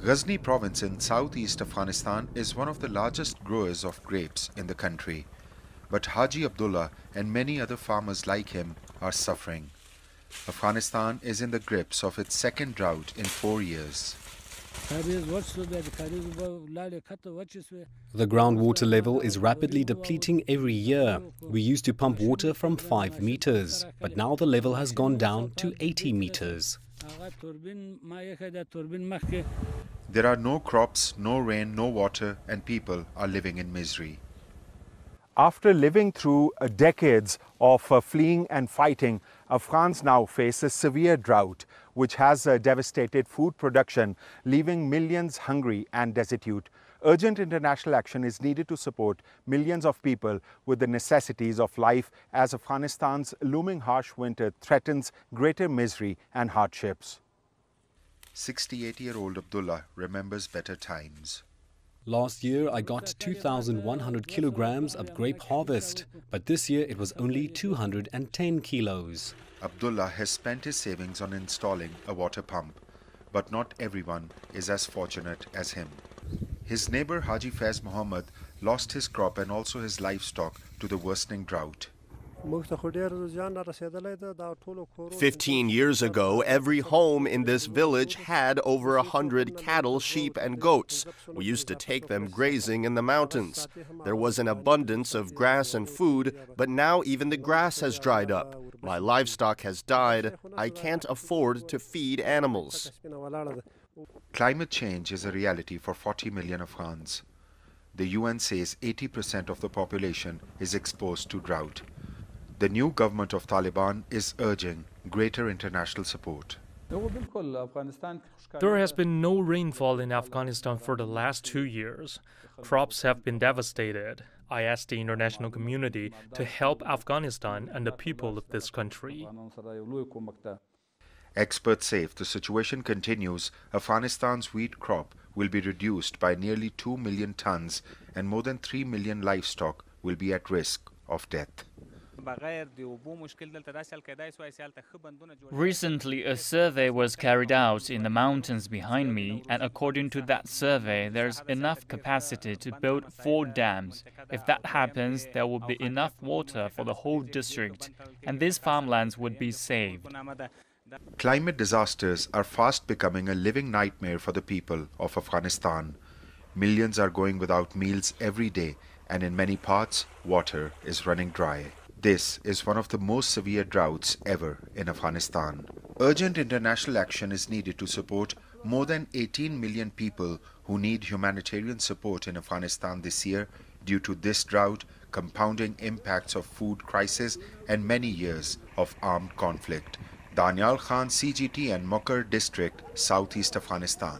Ghazni province in southeast Afghanistan is one of the largest growers of grapes in the country. But Haji Abdullah and many other farmers like him are suffering. Afghanistan is in the grips of its second drought in 4 years. The groundwater level is rapidly depleting every year. We used to pump water from 5 meters, but now the level has gone down to 80 meters. There are no crops, no rain, no water, and people are living in misery. After living through decades of fleeing and fighting, Afghans now face a severe drought, which has devastated food production, leaving millions hungry and destitute. Urgent international action is needed to support millions of people with the necessities of life as Afghanistan's looming harsh winter threatens greater misery and hardships. 68-year-old Abdullah remembers better times. Last year I got 2,100 kilograms of grape harvest, but this year it was only 210 kilos. Abdullah has spent his savings on installing a water pump, but not everyone is as fortunate as him. His neighbor Haji Faiz Muhammad lost his crop and also his livestock to the worsening drought. 15 years ago, every home in this village had over 100 cattle, sheep, and goats. We used to take them grazing in the mountains. There was an abundance of grass and food, but now even the grass has dried up. My livestock has died. I can't afford to feed animals. Climate change is a reality for 40 million Afghans. The UN says 80% of the population is exposed to drought. The new government of Taliban is urging greater international support. There has been no rainfall in Afghanistan for the last 2 years. Crops have been devastated. I asked the international community to help Afghanistan and the people of this country. Experts say if the situation continues, Afghanistan's wheat crop will be reduced by nearly 2 million tons and more than 3 million livestock will be at risk of death. Recently, a survey was carried out in the mountains behind me, and according to that survey, there's enough capacity to build 4 dams. If that happens, there will be enough water for the whole district, and these farmlands would be saved. Climate disasters are fast becoming a living nightmare for the people of Afghanistan. Millions are going without meals every day, and in many parts, water is running dry. This is one of the most severe droughts ever in Afghanistan. Urgent international action is needed to support more than 18 million people who need humanitarian support in Afghanistan this year due to this drought, compounding impacts of food crisis and many years of armed conflict. Danial Khan, CGTN, Mokar District, Southeast Afghanistan.